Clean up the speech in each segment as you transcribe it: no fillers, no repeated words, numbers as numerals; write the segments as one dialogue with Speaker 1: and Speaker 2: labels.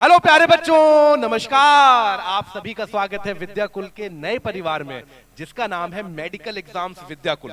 Speaker 1: Hello प्यारे बच्चों, नमस्कार। आप सभी का स्वागत है विद्याकुल के नए परिवार में, जिसका नाम है मेडिकल एग्जाम्स विद्याकुल।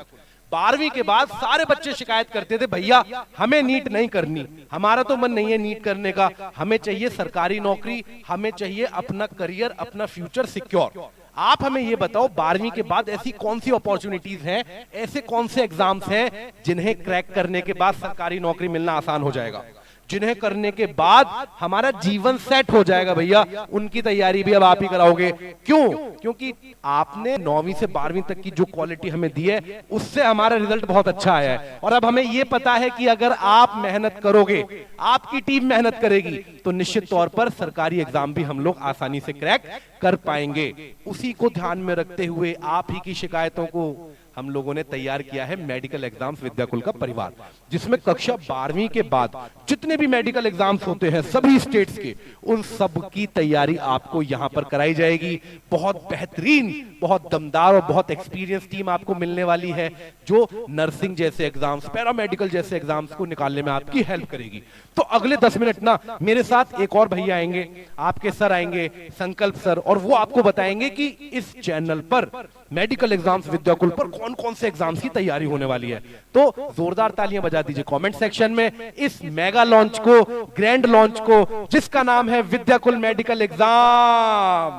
Speaker 1: 12वीं के बाद सारे बच्चे शिकायत करते थे, भैया हमें नीट नहीं करनी, हमारा तो मन नहीं है नीट करने का, हमें चाहिए सरकारी नौकरी, हमें चाहिए अपना करियर, अपना फ्यूचर सिक्योर। आप हमें ये बताओ, 12वीं के बाद ऐसी कौन सी अपॉर्चुनिटीज हैं, ऐसे कौन से एग्जाम्स हैं जिन्हें क्रैक करने के बाद सरकारी नौकरी मिलना आसान हो जाएगा, जिन्हें करने के बाद हमारा जीवन सेट हो जाएगा। भैया उनकी तैयारी भी अब आप ही कराओगे। क्यों? क्योंकि आपने 9वीं से 12वीं तक की जो क्वालिटी हमें दी है, उससे हमारा रिजल्ट बहुत अच्छा आया है। और अब हमें यह पता है कि अगर आप मेहनत करोगे, आपकी टीम मेहनत करेगी, तो निश्चित तौर पर सरकारी एग्जाम भी हम लोग आसानी से क्रैक कर पाएंगे। उसी को ध्यान में रखते हुए आप ही की शिकायतों को हम लोगों ने तैयार किया है मेडिकल एग्जाम्स विद्याकुल का परिवार, जिसमें कक्षा 12वीं के बाद जितने भी मेडिकल एग्जाम्स होते हैं सभी स्टेट्स के, उन सब की तैयारी आपको यहां पर कराई जाएगी। बहुत बेहतरीन, बहुत दमदार और बहुत एक्सपीरियंस टीम आपको मिलने वाली है, जो नर्सिंग जैसे एग्जाम्स, पैरामेडिकल जैसे एग्जाम्स को निकालने में आपकी हेल्प करेगी। तो अगले 10 मिनट ना मेरे साथ एक और भैया आएंगे, आपके सर आएंगे, संकल्प सर, और वो आपको बताएंगे कि इस चैनल पर मेडिकल एग्जाम्स विद्याकुल पर कौन कौन से एग्जाम्स की तैयारी होने वाली है। तो जोरदार तालियां बजा दीजिए कमेंट सेक्शन में इस मेगा लॉन्च को, ग्रैंड लॉन्च को, जिसका नाम है विद्याकुल मेडिकल एग्जाम,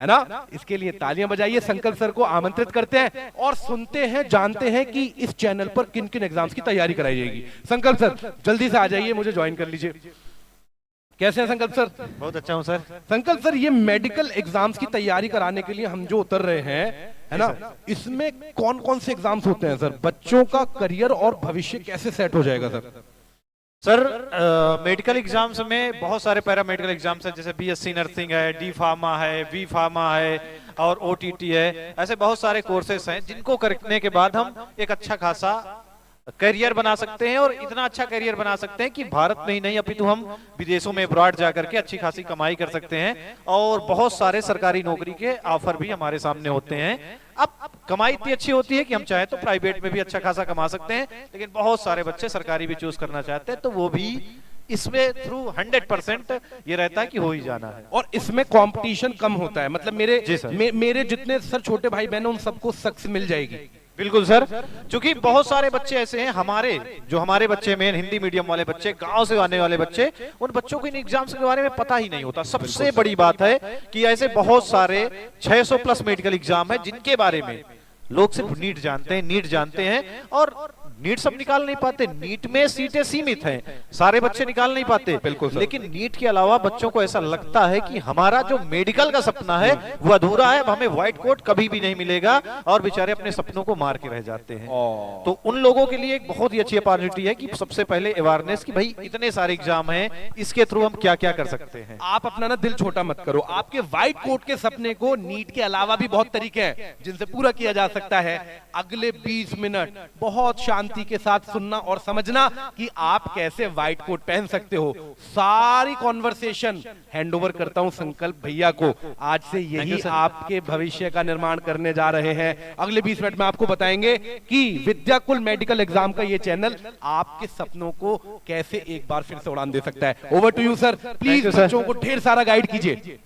Speaker 1: है ना। इसके लिए तालियां बजाइए, संकल्प सर को आमंत्रित करते हैं और सुनते हैं, जानते हैं कि इस चैनल पर किन किन एग्जाम्स की तैयारी कराई जाएगी। संकल्प सर जल्दी से आ जाइए, मुझे ज्वाइन कर लीजिए। कैसे हैं संकल्प सर?
Speaker 2: बहुत अच्छा हूं सर।
Speaker 1: संकल्प सर, ये मेडिकल एग्जाम्स की तैयारी कराने के लिए हम जो उतर रहे हैं, है ना, इसमें कौन कौन से एग्जाम्स होते हैं सर? बच्चों का करियर और भविष्य कैसे सेट हो जाएगा सर?
Speaker 2: सर मेडिकल एग्जाम्स में बहुत सारे पैरामेडिकल एग्जाम्स हैं, जैसे बीएससी नर्सिंग है, डी फार्मा है, वी फार्मा है और ओटीटी है। ऐसे बहुत सारे कोर्सेस हैं जिनको करने के बाद हम एक अच्छा खासा करियर बना सकते हैं, और इतना अच्छा करियर बना सकते हैं कि भारत में ही नहीं अपितु हम विदेशों में अब्रॉड जाकर के अच्छी खासी कमाई कर सकते हैं। और बहुत सारे सरकारी नौकरी के ऑफर भी हमारे सामने होते हैं। अब कमाई इतनी अच्छी होती है कि हम चाहे तो प्राइवेट में भी अच्छा खासा कमा सकते हैं, लेकिन बहुत सारे बच्चे सरकारी भी चूज करना चाहते हैं, तो वो भी इसमें थ्रू 100% ये रहता है कि हो ही जाना है।
Speaker 1: और इसमें कंपटीशन कम होता है, मतलब मेरे जितने सर छोटे भाई बहन उन सबको सक्सेस मिल जाएगी।
Speaker 2: बिल्कुल सर, क्योंकि बहुत सारे बच्चे ऐसे हैं हमारे बच्चे में, हिंदी मीडियम वाले बच्चे, गांव से आने वाले बच्चे, उन बच्चों को इन एग्जाम्स के बारे में पता ही नहीं होता। सबसे बड़ी बात है कि ऐसे बहुत सारे 600 प्लस मेडिकल एग्जाम है जिनके बारे में लोग सिर्फ नीट जानते हैं, और नीट सब निकाल नहीं पाते। नीट में सीटें सीमित हैं, सारे बच्चे निकाल नहीं पाते।
Speaker 1: बिल्कुल,
Speaker 2: लेकिन नीट के अलावा बच्चों को ऐसा लगता है कि हमारा जो मेडिकल का सपना है वो अधूरा है, अब हमें व्हाइट कोट कभी भी नहीं मिलेगा, और बेचारे अपने सपनों को मार के रह जाते हैं। तो उन लोगों के लिए एक बहुत ही अच्छी अपॉर्चुनिटी है कि सबसे पहले अवेयरनेस की, भाई इतने सारे एग्जाम हैं, इसके थ्रू हम क्या क्या कर सकते हैं।
Speaker 1: आप अपना ना दिल छोटा मत करो, आपके व्हाइट कोट के सपने को नीट के अलावा भी बहुत तरीके हैं जिनसे पूरा किया जा सकता है। अगले 20 मिनट बहुत शांति के साथ सुनना और समझना कि आप कैसे व्हाइट कोट पहन सकते हो। सारी कॉन्वर्सेशन हैंड ओवर करता हूं संकल्प भैया को। आज से यही आपके भविष्य का निर्माण करने जा रहे हैं। अगले 20 मिनट में आपको बताएंगे कि विद्याकुल मेडिकल एग्जाम का ये चैनल आपके सपनों को कैसे एक बार फिर से उड़ान दे सकता है। Over to you sir, please बच्चों को ढेर सारा गाइड कीजिए।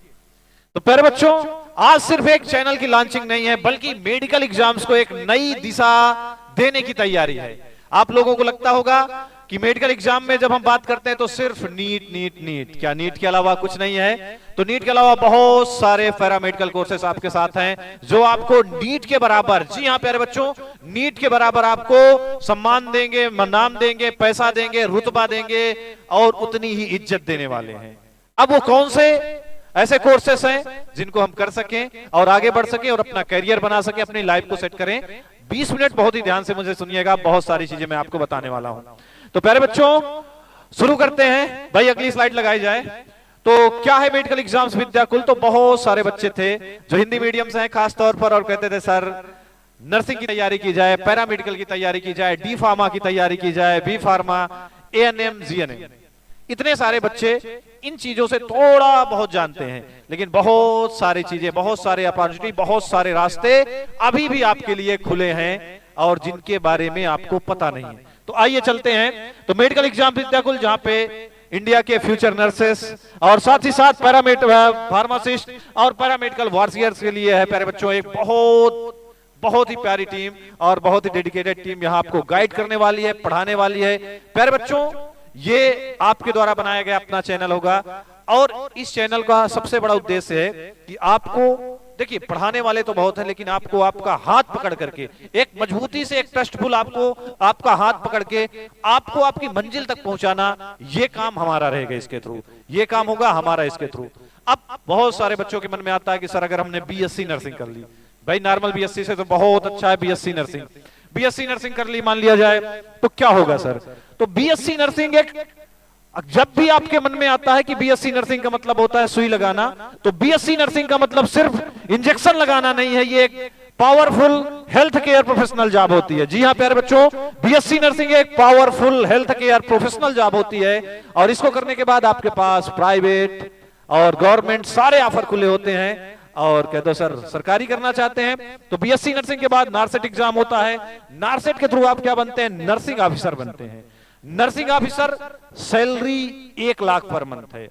Speaker 2: तो प्यारे बच्चों, आज सिर्फ एक चैनल की लॉन्चिंग नहीं है, बल्कि मेडिकल एग्जाम्स को एक नई दिशा देने की तैयारी है। आप लोगों को लगता होगा कि मेडिकल एग्जाम में जब हम बात करते हैं तो सिर्फ नीट, क्या नीट के अलावा कुछ नहीं है? तो नीट के अलावा बहुत सारे पैरामेडिकल कोर्सेस आपके साथ हैं, जो आपको नीट के बराबर, जी हाँ प्यारे बच्चों, नीट के बराबर आपको सम्मान देंगे, नाम देंगे, पैसा देंगे, रुतबा देंगे, और उतनी ही इज्जत देने वाले हैं। अब वो कौन से ऐसे कोर्सेस हैं जिनको हम कर सकें और आगे बढ़ सकें और अपना करियर बना सकें, अपनी लाइफ को सेट करें? 20 मिनट बहुत ही ध्यान से मुझे सुनिएगा, बहुत सारी चीजें मैं आपको बताने वाला हूं। तो प्यारे बच्चों, शुरू करते हैं। भाई अगली स्लाइड लगाई जाए। तो क्या है मेडिकल एग्जाम्स विद्याकुल? तो बहुत सारे बच्चे थे जो हिंदी मीडियम से हैं खास तौर पर, और कहते थे सर नर्सिंग की तैयारी की जाए, पैरामेडिकल की तैयारी की जाए, डी फार्मा की तैयारी की जाए, बी फार्मा, एएनएम, जीएनएम। इतने सारे बच्चे इन चीजों से थोड़ा बहुत जानते हैं, लेकिन बहुत सारी चीजें, बहुत सारे अपॉर्चुनिटी, बहुत सारे रास्ते अभी भी आपके लिए खुले हैं, और जिनके बारे में आपको पता नहीं है। तो आइए चलते हैं। तो मेडिकल एग्जाम विद्याकुल, जहां पे इंडिया के फ्यूचर नर्सेस और साथ ही साथ फार्मासिस्ट और पैरामेडिकल वॉरियर्स के लिए है प्यारे बच्चों एक बहुत ही प्यारी टीम और बहुत ही डेडिकेटेड टीम यहाँ आपको गाइड करने वाली है, पढ़ाने वाली है। प्यारे बच्चों, ये आपके द्वारा बनाया गया अपना चैनल होगा और इस चैनल का सबसे बड़ा उद्देश्य है कि आपको देखिए पढ़ाने वाले तो बहुत है, लेकिन आपको आपका हाथ पकड़ करके एक मजबूती से एक ट्रस्टफुल आपका हाथ पकड़ के आपको आपकी मंजिल तक पहुंचाना, ये काम हमारा रहेगा इसके थ्रू, ये काम होगा हमारा इसके थ्रू। अब बहुत सारे बच्चों के मन में आता है कि सर अगर हमने बीएससी नर्सिंग कर ली, भाई नॉर्मल बीएससी से तो बहुत अच्छा है बीएससी नर्सिंग कर ली मान लिया जाए तो क्या होगा सर? तो बीएससी नर्सिंग एक जब भी आपके मन में आता है कि बीएससी नर्सिंग का मतलब होता है सुई लगाना, तो बीएससी नर्सिंग का मतलब सिर्फ इंजेक्शन लगाना नहीं है, ये एक powerful health care professional job होती है। जी हाँ प्यारे बच्चों, बीएससी नर्सिंग एक powerful health care professional job होती है और इसको करने के बाद आपके पास प्राइवेट और गवर्नमेंट सारे ऑफर खुले होते हैं। और कह दो सर सरकारी करना चाहते हैं तो बीएससी नर्सिंग के बाद नारसेट एग्जाम होता है, नारसेट के थ्रू आप क्या बनते हैं? नर्सिंग ऑफिसर बनते हैं। Nursing officer salary 1 lakh per month है।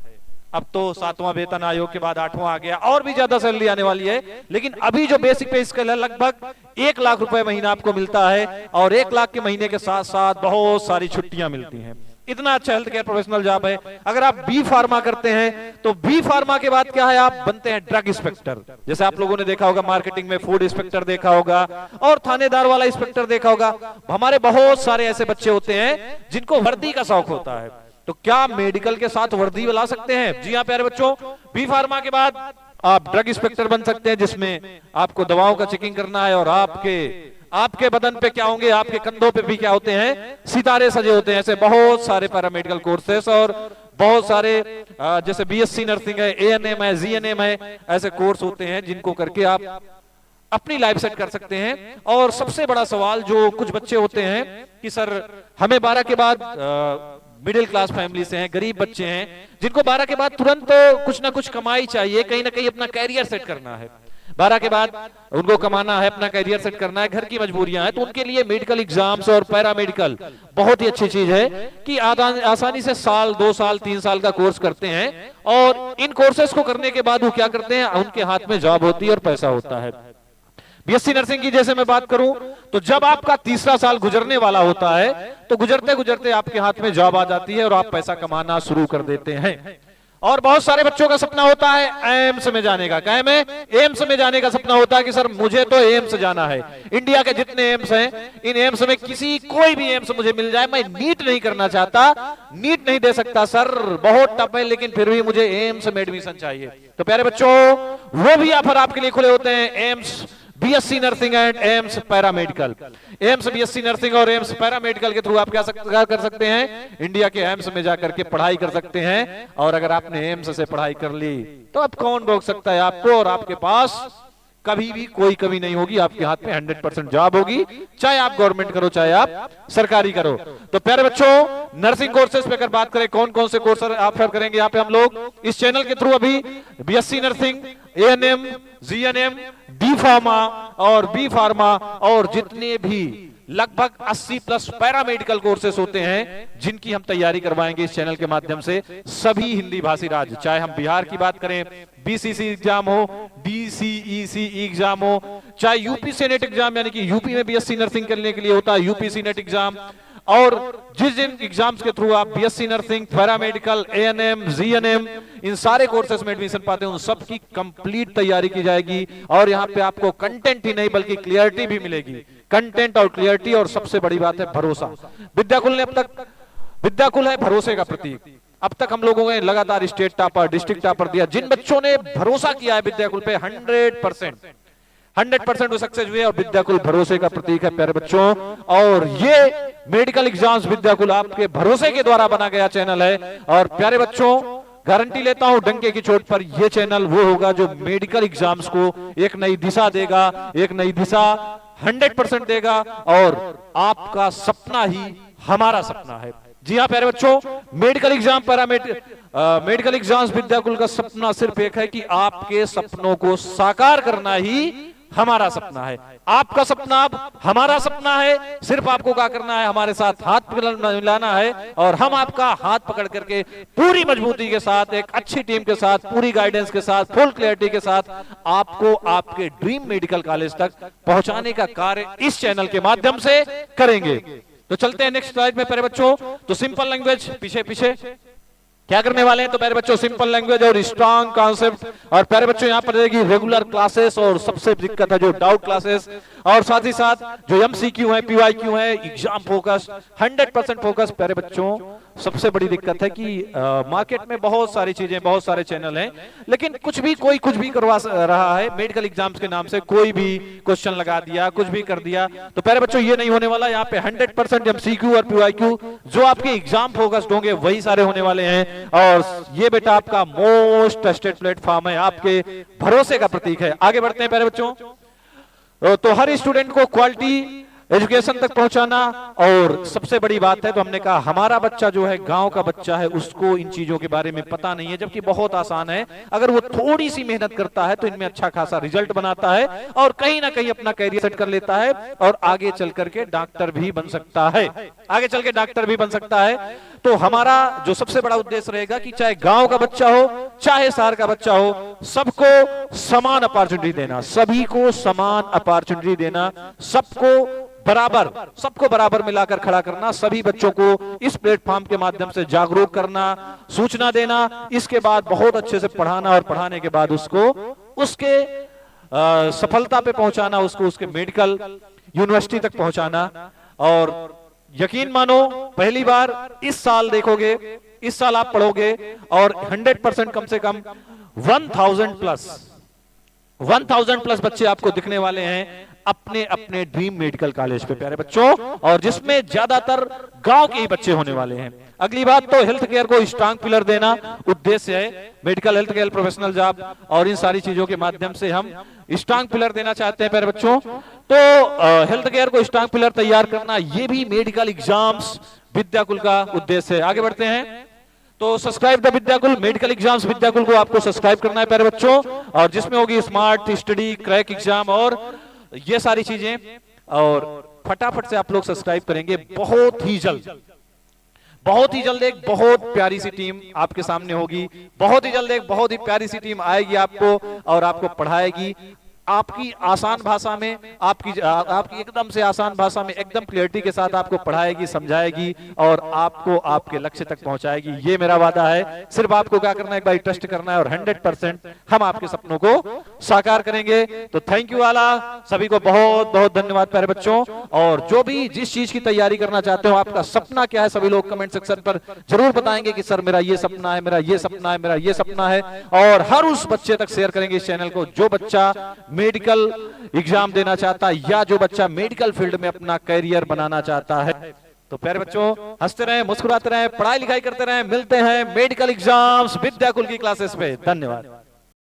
Speaker 2: अब तो 7वां वेतन आयोग के बाद 8वां आ गया और भी ज्यादा सैलरी आने वाली है, लेकिन अभी जो बेसिक पे स्केल है लगभग 1 लाख रुपए महीना आपको मिलता है और 1 लाख के महीने के साथ साथ बहुत सारी छुट्टियां मिलती हैं। इतना अच्छा हेल्थ केयर प्रोफेशनल जॉब है। अगर आप बी फार्मा करते हैं तो बी फार्मा के बाद क्या है? आप बनते हैं ड्रग इंस्पेक्टर। जैसे आप लोगों ने देखा होगा मार्केटिंग में फूड इंस्पेक्टर देखा होगा और थानेदार वाला इंस्पेक्टर देखा होगा। हमारे बहुत सारे ऐसे बच्चे होते हैं जिनको वर्दी का शौक होता है, तो क्या मेडिकल के साथ वर्दी ला सकते हैं? जी हाँ प्यारे बच्चों, बी फार्मा के बाद आप ड्रग इंस्पेक्टर बन सकते हैं जिसमें आपको दवाओं का चेकिंग करना है और आपके बदन पे क्या होंगे, आपके कंधों पे भी क्या होते हैं? सितारे सजे होते हैं। ऐसे बहुत सारे पैरामेडिकल कोर्सेस और बहुत सारे जैसे बीएससी नर्सिंग है, एएनएम है, जीएनएम है, ऐसे कोर्स होते हैं जिनको करके आप अपनी लाइफ सेट कर सकते हैं। और सबसे बड़ा सवाल जो कुछ बच्चे होते हैं कि सर हमें 12 के बाद मिडिल क्लास फैमिली से हैं, गरीब बच्चे हैं जिनको 12 के बाद तुरंत तो कुछ ना कुछ कमाई चाहिए, कहीं ना कहीं अपना कैरियर सेट करना है। 12 के बाद उनको कमाना है, अपना कैरियर सेट करना है, घर की मजबूरियां हैं, तो उनके लिए मेडिकल एग्जाम्स और पैरामेडिकल बहुत ही अच्छी चीज है कि आसानी से साल 2 साल 3 साल का कोर्स करते हैं और इन कोर्सेस को करने के बाद वो क्या करते हैं? उनके हाथ में जॉब होती है और पैसा होता है। बीएससी नर्सिंग की जैसे मैं बात करूं तो जब आपका 3रा साल गुजरने वाला होता है तो गुजरते गुजरते आपके हाथ में जॉब आ जाती है और आप पैसा कमाना शुरू कर देते हैं। और बहुत सारे बच्चों का सपना होता है एम्स में जाने का। क्या में? एम्स में जाने का सपना होता है कि सर मुझे तो एम्स जाना है। इंडिया के जितने एम्स हैं, इन एम्स में कोई भी एम्स मुझे मिल जाए, मैं नीट नहीं करना चाहता, नीट नहीं दे सकता सर, बहुत टफ है, लेकिन फिर भी मुझे एम्स में एडमिशन चाहिए। तो प्यारे बच्चों, वो भी ऑफर आपके लिए खुले होते हैं। AIIMS BSc nursing and AIIMS paramedical. AIIMS BSc nursing और एम्स पैरामेडिकल के थ्रू आप क्या कर सकते हैं? इंडिया के एम्स में जाकर के पढ़ाई कर सकते हैं। और अगर आपने एम्स से पढ़ाई कर ली तो अब कौन रोक सकता है आपको? और आपके पास कभी भी कोई कमी नहीं होगी, आपके हाथ में 100% जॉब होगी, चाहे आप गवर्नमेंट करो चाहे आप सरकारी करो। तो प्यारे बच्चों, नर्सिंग कोर्सेज पे अगर बात करें कौन कौन से कोर्स ऑफर करेंगे यहाँ पे हम लोग इस चैनल के थ्रू, अभी BSc nursing, ANM, GNM, D pharma और बी फार्मा और जितने भी लगभग 80+ पैरामेडिकल कोर्सेस होते हैं जिनकी हम तैयारी करवाएंगे इस चैनल के माध्यम से। सभी हिंदी भाषी राज्य, चाहे हम बिहार की बात करें, बीसीसी एग्जाम हो, डीसीईसी एग्जाम हो, चाहे यूपी सीनेट एग्जाम, यानी कि यूपी में बीएससी नर्सिंग करने के लिए होता है यूपी सीनेट एग्जाम, और जिस जिन एग्जाम्स के थ्रू आप BSc nursing, paramedical, ANM, GNM, इन सारे कोर्सेस में एडमिशन पाते हैं, उन सब की कंप्लीट तैयारी की जाएगी। और यहाँ पे आपको कंटेंट ही नहीं बल्कि क्लियरिटी भी मिलेगी। कंटेंट और क्लियरिटी, और सबसे बड़ी बात है भरोसा। विद्याकुल ने अब तक, विद्याकुल है भरोसे का प्रतीक। अब तक हम लोगों ने लगातार स्टेट टॉपर, डिस्ट्रिक्ट टॉपर दिया। जिन बच्चों ने भरोसा किया है विद्याकुल पे 100% वो सक्सेस हुए, और विद्याकुल भरोसे का प्रतीक है प्यारे बच्चों। और ये मेडिकल एग्जाम्स विद्याकुल आपके भरोसे के द्वारा बना गया चैनल है। और प्यारे बच्चों, गारंटी लेता हूं डंके की चोट पर, यह चैनल वो होगा जो मेडिकल एग्जाम्स को एक नई दिशा देगा, एक नई दिशा 100% देगा। और आपका सपना ही हमारा सपना है। जी हाँ प्यारे बच्चों, medical exam, medical exams Vidyakul का सपना सिर्फ एक है कि आपके सपनों को साकार करना ही हमारा सपना है, आपका सपना अब हमारा सपना है। सिर्फ आपको क्या करना है, हमारे साथ हाथ मिलाना है और हम आपका हाथ पकड़ करके पूरी मजबूती के साथ, एक अच्छी टीम के साथ, पूरी गाइडेंस के साथ, फुल क्लैरिटी के साथ आपको आपके ड्रीम मेडिकल कॉलेज तक पहुंचाने का कार्य इस चैनल के माध्यम से करेंगे। तो चलते हैं नेक्स्ट स्लाइड में प्यारे बच्चों। तो सिंपल लैंग्वेज पीछे पीछे क्या करने वाले हैं, तो प्यारे बच्चों सिंपल लैंग्वेज और स्ट्रांग कॉन्सेप्ट, और प्यारे बच्चों यहाँ पर रहेगी रेगुलर क्लासेस और सबसे दिक्कत है जो डाउट क्लासेस, और साथ ही साथ जो एमसीक्यू है, पीवाईक्यू है, एग्जाम फोकस, 100% फोकस। प्यारे बच्चों सबसे बड़ी दिक्कत है कि मार्केट में बहुत सारी चीजें, बहुत सारे चैनल हैं, लेकिन कोई कुछ भी करवा रहा है। मेडिकल एग्जाम्स के नाम से कोई भी क्वेश्चन लगा दिया, कुछ भी कर दिया। तो प्यारे बच्चों ये नहीं होने वाला। यहाँ पे 100% एमसीक्यू और पीवाईक्यू जो आपके एग्जाम फोकस्ड होंगे वही सारे होने वाले हैं। और ये बेटा आपका मोस्ट ट्रस्टेड प्लेटफॉर्म है, आपके भरोसे का प्रतीक है। आगे बढ़ते हैं प्यारे बच्चों। तो हर स्टूडेंट को क्वालिटी एजुकेशन तक पहुंचाना, और सबसे बड़ी बात है तो हमने कहा हमारा बच्चा जो है गांव का बच्चा है, उसको इन चीजों के बारे में पता नहीं है, जबकि बहुत आसान है। अगर वो थोड़ी सी मेहनत करता है तो इनमें अच्छा खासा रिजल्ट बनाता है और कहीं ना कहीं अपना कैरियर सेट कर लेता है और आगे चल करके डॉक्टर भी बन सकता है, आगे चल के डॉक्टर भी बन सकता है। तो हमारा जो सबसे बड़ा उद्देश्य रहेगा कि चाहे गांव का बच्चा हो चाहे शहर का बच्चा हो, सबको समान अपॉर्चुनिटी देना, सभी को समान अपॉर्चुनिटी देना, सबको बराबर मिलाकर खड़ा करना, सभी बच्चों को इस प्लेटफॉर्म के माध्यम से जागरूक करना, सूचना देना, इसके बाद बहुत अच्छे से पढ़ाना और पढ़ाने के बाद उसको उसके सफलता पे पहुंचाना, उसको उसके मेडिकल यूनिवर्सिटी तक पहुंचाना। और यकीन मानो पहली बार इस साल देखोगे, इस साल आप पढ़ोगे और 100% कम से कम 1000 प्लस बच्चे आपको दिखने वाले हैं अपने अपने ड्रीम मेडिकल कॉलेज पे प्यारे बच्चों, और जिसमें ज्यादातर गांव के ही बच्चे होने वाले हैं। अगली बात तो हेल्थ केयर को स्ट्रांग पिलर देना उद्देश्य है, medical health care professional job और इन सारी चीजों के माध्यम से हम स्ट्रांग पिलर देना चाहते हैं प्यारे बच्चों। तो हेल्थ केयर को स्ट्रांग पिलर तैयार करना, ये भी मेडिकल एग्जाम्स विद्याकुल का उद्देश्य है। आगे बढ़ते हैं। तो subscribe the Vidyakul, medical exams Vidyakul को आपको सब्सक्राइब करना है प्यारे बच्चों, और जिसमें होगी स्मार्ट स्टडी, क्रैक एग्जाम और ये सारी चीजें। और फटाफट से आप लोग सब्सक्राइब करेंगे, बहुत ही जल्द एक बहुत प्यारी सी टीम आपके सामने होगी, बहुत ही जल्द एक बहुत ही प्यारी सी टीम आएगी आपको और आपको पढ़ाएगी आपकी आसान भाषा में, आपकी एकदम से आसान भाषा में, एकदम क्लियरिटी के साथ आपको पढ़ाएगी, समझाएगी और आपको आपके लक्ष्य तक पहुंचाएगी। ये मेरा वादा है। सिर्फ आपको क्या करना है, एक बार ट्रस्ट करना है और 100% हम आपके सपनों को साकार करेंगे। तो थैंक यू वाला, सभी को बहुत बहुत धन्यवाद प्यारे बच्चों। और जो भी जिस चीज की तैयारी करना चाहते हो, आपका सपना क्या है, सभी लोग कमेंट सेक्शन पर जरूर बताएंगे कि सर मेरा ये सपना है, मेरा ये सपना है, मेरा ये सपना है। और हर उस बच्चे तक शेयर करेंगे इस चैनल को जो बच्चा मेडिकल एग्जाम देना चाहता है या जो बच्चा मेडिकल फील्ड में अपना करियर बनाना चाहता है। तो प्यारे बच्चों हंसते रहें, मुस्कुराते रहें, पढ़ाई लिखाई करते रहें। मिलते हैं मेडिकल एग्जाम्स विद्याकुल की क्लासेस पे। धन्यवाद।